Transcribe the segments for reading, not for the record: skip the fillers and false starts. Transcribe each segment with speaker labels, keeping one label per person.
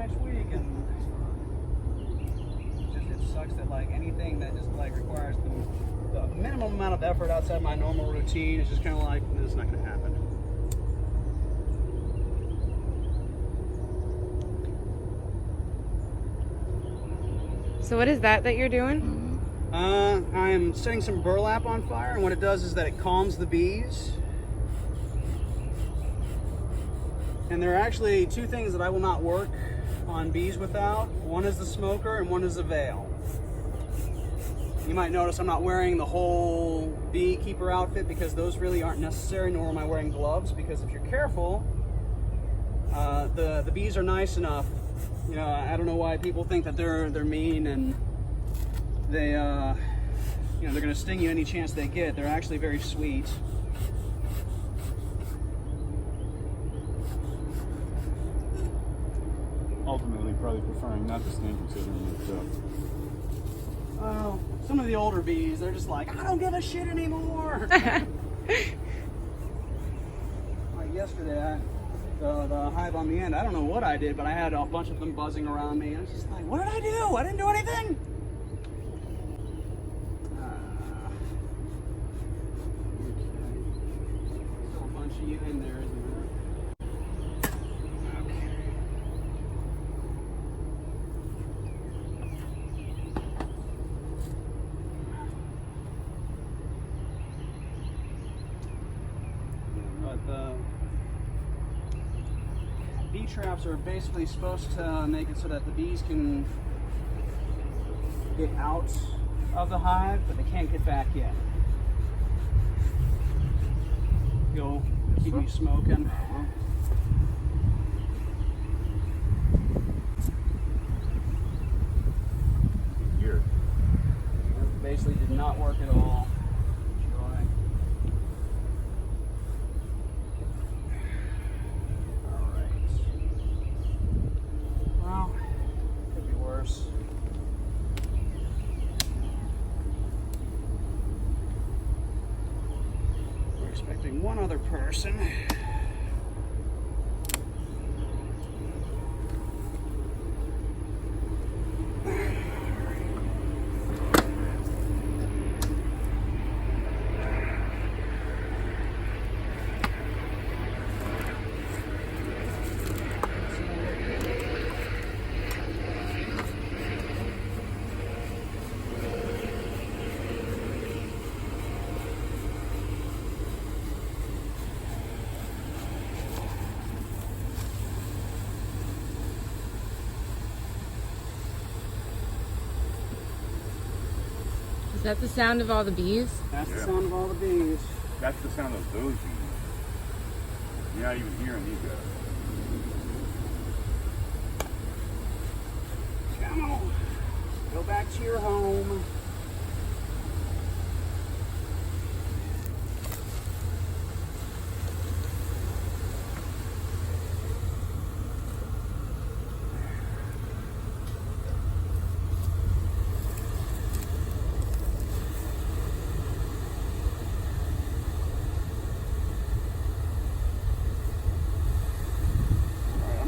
Speaker 1: next week, and it sucks that like anything that just like requires the minimum amount of effort outside my normal routine is just kind of like, this is not going to happen.
Speaker 2: So what is that you're doing?
Speaker 1: I'm setting some burlap on fire, and what it does is that it calms the bees. And there are actually two things that I will not work on bees without. One is the smoker and one is the veil. You might notice I'm not wearing the whole beekeeper outfit because those really aren't necessary, nor am I wearing gloves, because if you're careful, the bees are nice enough. You know, I don't know why people think that they're mean and they you know, they're going to sting you any chance they get. They're actually very sweet.
Speaker 3: Ultimately, probably preferring not to sting, considering it.
Speaker 1: Well, some of the older bees, they're just like, I don't give a shit anymore. Like yesterday, the hive on the end, I don't know what I did, but I had a bunch of them buzzing around me. And it's just like, what did I do? I didn't do anything. Still a bunch of you in there, isn't there? Okay. But the bee traps are basically supposed to make it so that the bees can get out of the hive, but they can't get back in. You'll keep me smoking.
Speaker 3: Here.
Speaker 1: Basically did not work at all. Joy. Alright. Well, could be worse. We're expecting one other person.
Speaker 2: Is that the sound of all the bees?
Speaker 1: That's the sound of all the bees.
Speaker 3: That's the sound of those bees. You're not even hearing these guys.
Speaker 1: Come on. Go back to your home.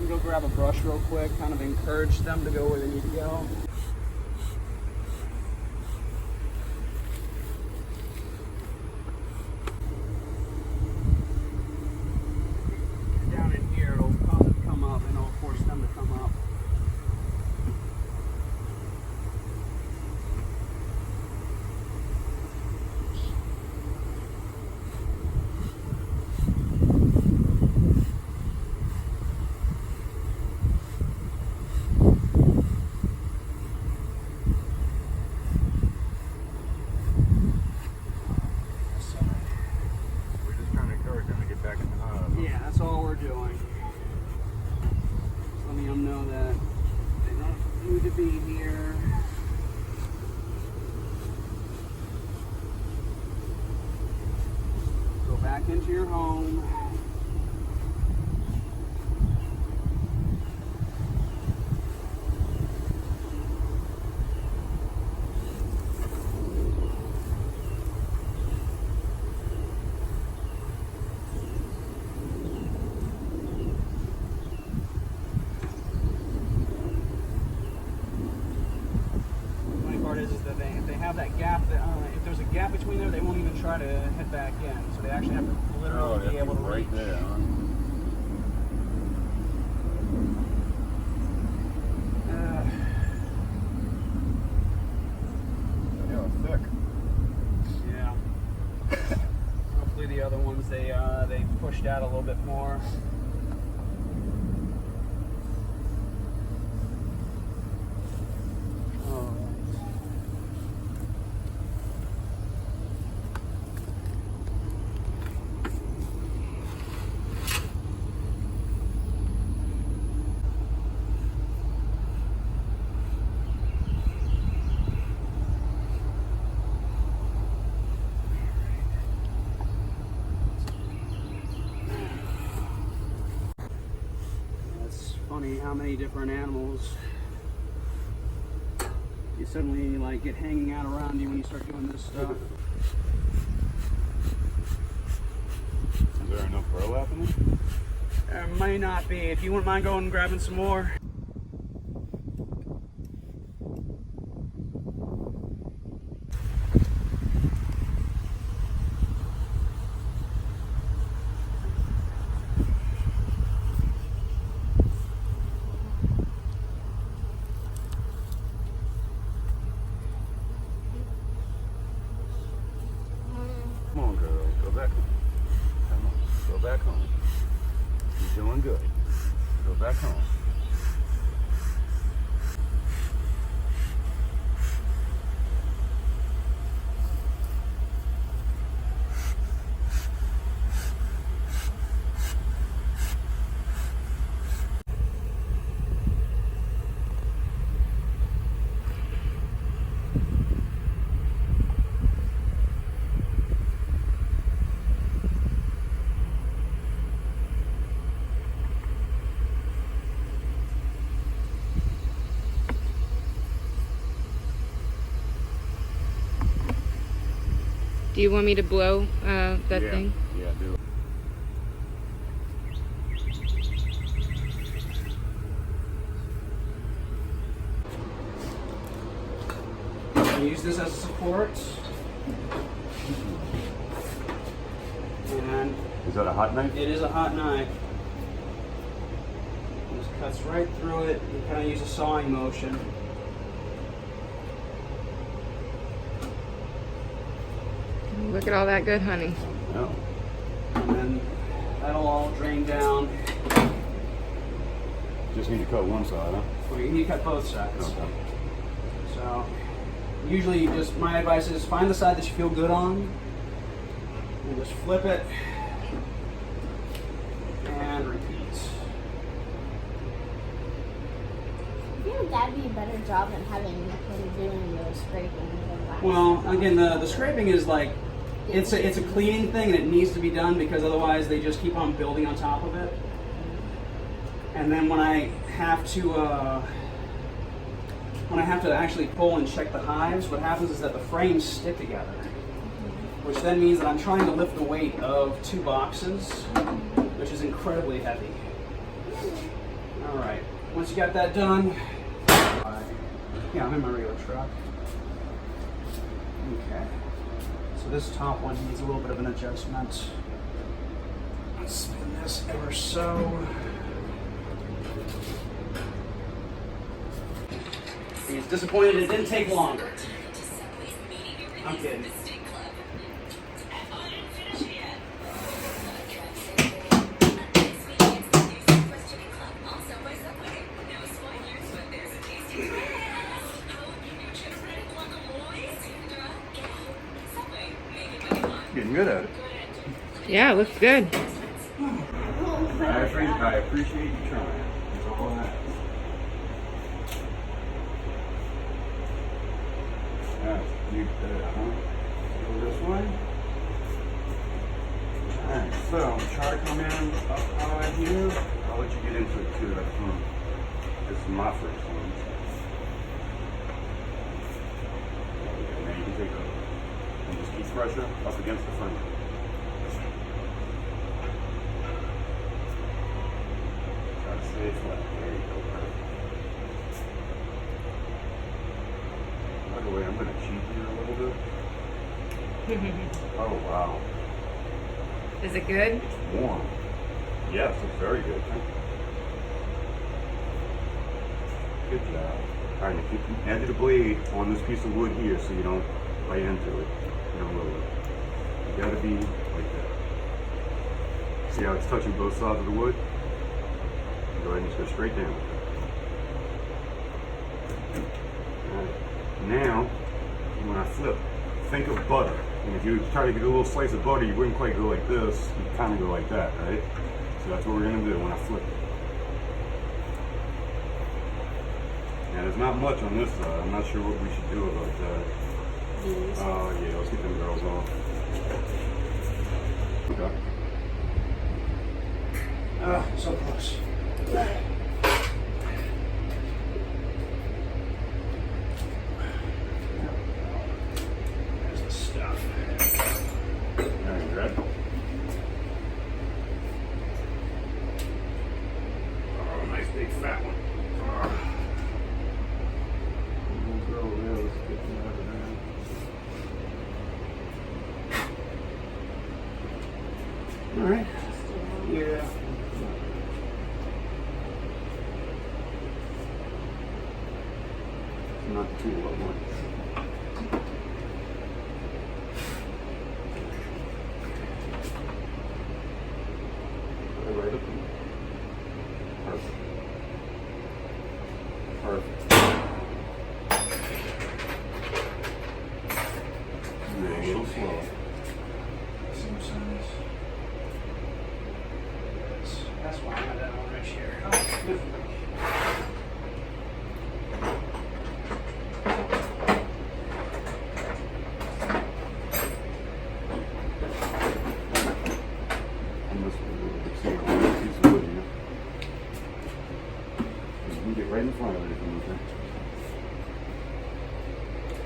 Speaker 1: Go grab a brush real quick, kind of encourage them to go where they need to go. Down in here, it'll come up and it'll force them to come up.
Speaker 3: We're just trying to encourage them to get back in the hive.
Speaker 1: Yeah, that's all we're doing. Just letting them know that they don't need to be here. Go back into your home. gap between there, they won't even try to head back in. So they actually have to
Speaker 3: Oh,
Speaker 1: literally be
Speaker 3: that's
Speaker 1: able to
Speaker 3: right
Speaker 1: reach.
Speaker 3: there, huh? Yeah, thick.
Speaker 1: Yeah. Hopefully the other ones they pushed out a little bit more. All right. It's funny how many different animals you suddenly like get hanging out around you when you start doing this stuff.
Speaker 3: Is there enough burlap in it?
Speaker 1: There may not be. If you wouldn't mind going and grabbing some more.
Speaker 3: Come on, girl. Go back home. Come on. Go back home. You're doing good. Go back home.
Speaker 2: Do you want me to blow that
Speaker 3: Yeah.
Speaker 2: thing?
Speaker 3: Yeah, do it.
Speaker 1: I use this as a support. And
Speaker 3: Is that a hot knife?
Speaker 1: it is a hot knife. It just cuts right through it. You kind of use a sawing motion.
Speaker 2: Look at all that good honey.
Speaker 3: No.
Speaker 1: And then that'll all drain down.
Speaker 3: Just need to cut one side, huh?
Speaker 1: Well, you need to cut both sides.
Speaker 3: Okay.
Speaker 1: So usually my advice is find the side that you feel good on and just flip it and repeat.
Speaker 4: I feel like that'd be a better job than having him doing the scraping than wax.
Speaker 1: Well, again, the scraping is like, it's a cleaning thing and it needs to be done because otherwise they just keep on building on top of it. And then when I have to actually pull and check the hives, what happens is that the frames stick together, which then means that I'm trying to lift the weight of 2 boxes, which is incredibly heavy. All right, once you got that done, yeah, I'm in my regular truck. Okay, so this top one needs a little bit of an adjustment. Let's spin this ever so. He's disappointed it didn't take longer. I'm kidding.
Speaker 3: Getting good at it.
Speaker 2: Yeah, it looks good.
Speaker 3: I appreciate you trying. That's all I have. You, go this way. Alright, so try to come in up high here. I'll let you get into it too. This is my first one. Now you can take over. And just keep pressure up against the front. Try to stay flat. There you go. Perfect. By the way, I'm going to cheat here a little bit. Oh, wow.
Speaker 2: Is it good?
Speaker 3: Warm. Yes, it's very good. Good job. All right, if you can edge the blade on this piece of wood here so you don't bite into it. You don't roll it. You gotta be like that. See how it's touching both sides of the wood? Go ahead and just go straight down. All right. Now, when I flip, think of butter. And if you try to get a little slice of butter, you wouldn't quite go like this. You kind of go like that, right? So that's what we're gonna do when I flip it. Now there's not much on this side. I'm not sure what we should do about that. Oh yeah, let's get them girls off. Okay.
Speaker 1: Oh, so close. There's the stuff.
Speaker 3: All right, Brad. Oh, nice big fat one. Little girl there, let's get them out of there. All right. Yeah. Not too low one. Right up in perfect. Yeah, a little slow.
Speaker 1: Same size. That's why I had that one right here. Oh, good.
Speaker 3: And this one, see a little piece of wood here. You can get right in front of it if you need to.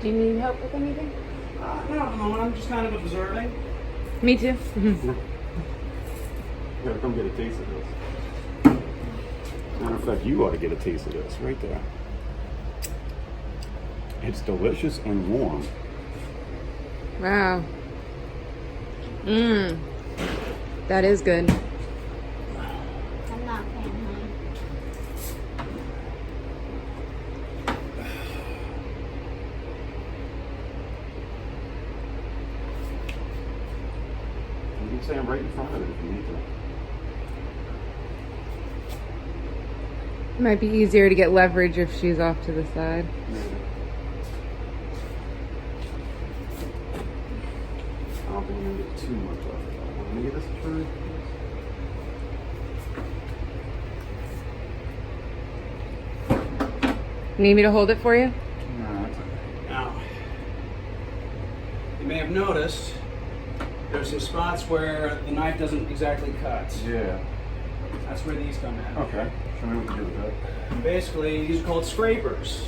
Speaker 2: Do you need help with anything?
Speaker 1: Not at the moment. I'm just kind of observing.
Speaker 2: Me too.
Speaker 3: You gotta come get a taste of this. Matter of fact, you ought to get a taste of this right there. It's delicious and warm.
Speaker 2: Wow. Mmm. That is good.
Speaker 4: I'm not paying him.
Speaker 3: You can stand right in front of it if you need to.
Speaker 2: It might be easier to get leverage if she's off to the side.
Speaker 3: I don't think I'm gonna get too much off of that. Let me get this tray.
Speaker 2: Need me to hold it for you?
Speaker 3: No, that's okay.
Speaker 1: Now, you may have noticed there's some spots where the knife doesn't exactly cut.
Speaker 3: Yeah.
Speaker 1: That's where these come in.
Speaker 3: Okay. Show me what to do with that.
Speaker 1: And basically, these are called scrapers.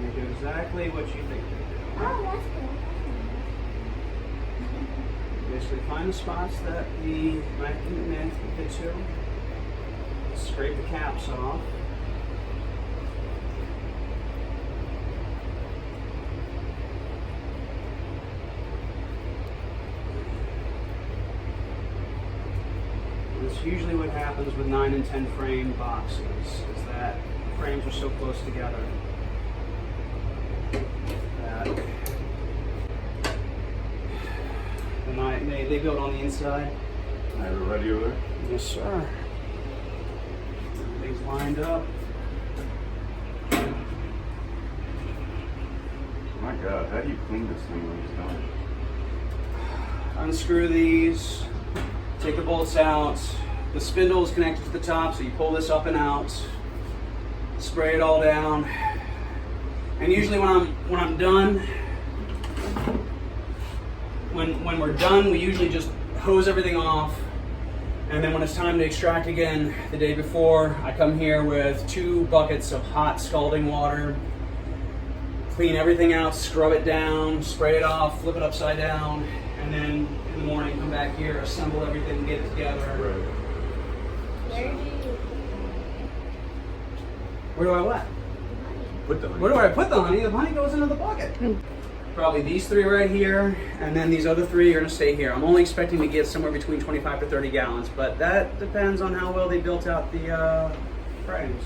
Speaker 1: They do exactly what you think they do.
Speaker 4: Oh, that's good.
Speaker 1: Basically, find the spots that the knife can fit to. Scrape the caps off. That's usually what happens with 9 and 10 frame boxes, is that the frames are so close together that the knife, they build on the inside.
Speaker 3: All right, we're ready over there?
Speaker 1: Yes, sir. Everything's lined up.
Speaker 3: My God, how do you clean this thing when it's done?
Speaker 1: Unscrew these, take the bolts out. The spindle is connected to the top, so you pull this up and out, spray it all down. And usually when I'm done, when we're done, we usually just hose everything off. And then when it's time to extract again, the day before, I come here with 2 buckets of hot scalding water, clean everything out, scrub it down, spray it off, flip it upside down, and then in the morning come back here, assemble everything, get it together.
Speaker 4: Where do you
Speaker 1: Where do I what?
Speaker 3: Put the honey.
Speaker 1: Where do I put the honey? The honey goes into the bucket. probably these 3 right here, and then these other 3 are gonna stay here. I'm only expecting to get somewhere between 25 to 30 gallons, but that depends on how well they built out the frames.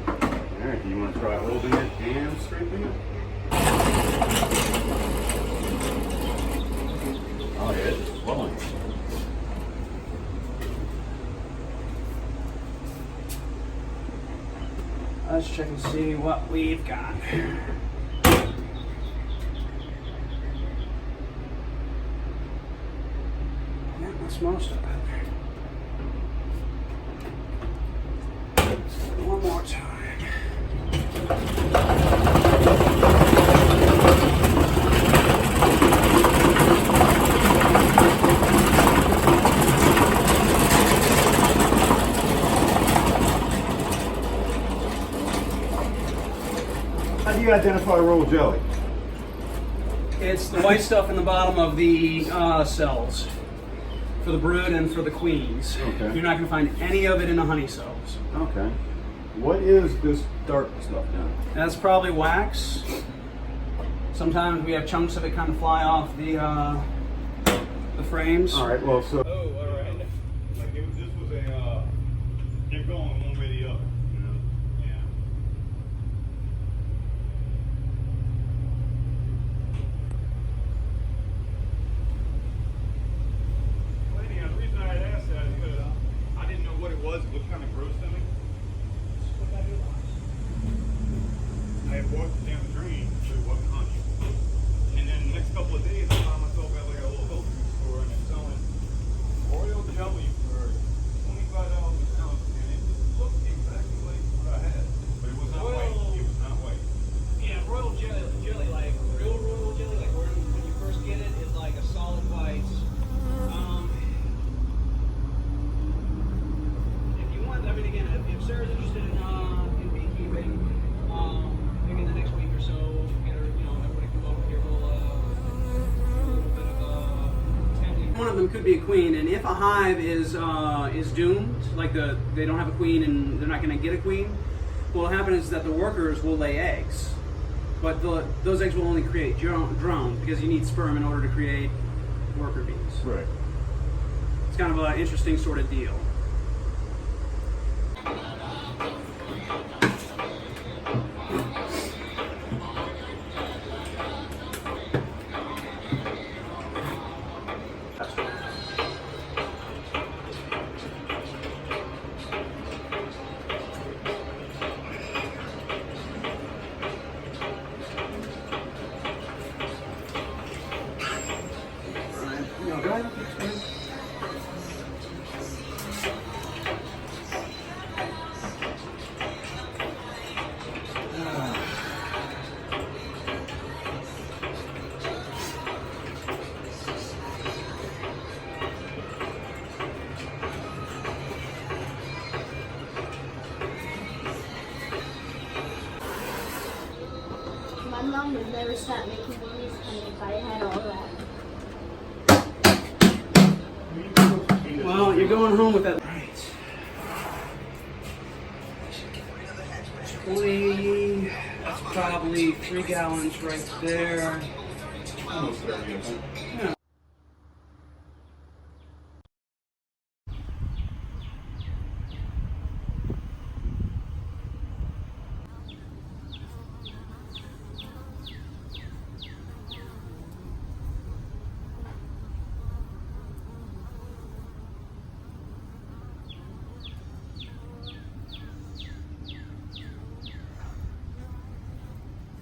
Speaker 3: All right, do you want to try holding it and scraping it? Oh, yeah, it's flowing.
Speaker 1: Let's check and see what we've got. Yeah, that's most of it. One more time.
Speaker 3: How do you identify roll jelly?
Speaker 1: It's the white stuff in the bottom of the cells for the brood and for the queens.
Speaker 3: Okay.
Speaker 1: You're not going to find any of it in the honey cells.
Speaker 3: Okay. What is this dark stuff now?
Speaker 1: That's probably wax. Sometimes we have chunks of it kind of fly off the frames.
Speaker 3: All right, well, so.
Speaker 1: Oh, all right.
Speaker 3: Like, this was a, kept going one way or the other, you know? Yeah. Well, anyhow, the reason I had asked that is because I didn't know what it was. It looked kind of gross to me. I had walked it down the drain, so it wasn't honey. And then the next couple of days, I found myself at like a little health food store, and they're selling royal jelly for $25 a pound, and it looked exactly like what I had, but it was not white. It was not white.
Speaker 1: Yeah, royal jelly, like real royal jelly, like when you first get it, is like a solid white. If you want, I mean, again, if Sarah's interested in beekeeping, maybe in the next week or so, get her, everybody come over here, we'll do a little bit of tending. One of them could be a queen, and if a hive is doomed, like they don't have a queen and they're not going to get a queen, what will happen is that the workers will lay eggs, but those eggs will only create drones because you need sperm in order to create worker bees.
Speaker 3: Right.
Speaker 1: It's kind of an interesting sort of deal. Go ahead.
Speaker 4: My mom would never stop making babies, and if I had all that.
Speaker 1: Well, you're going home with that. Right. 20, that's probably 3 gallons right there.
Speaker 3: Almost 30, I think.
Speaker 1: Yeah.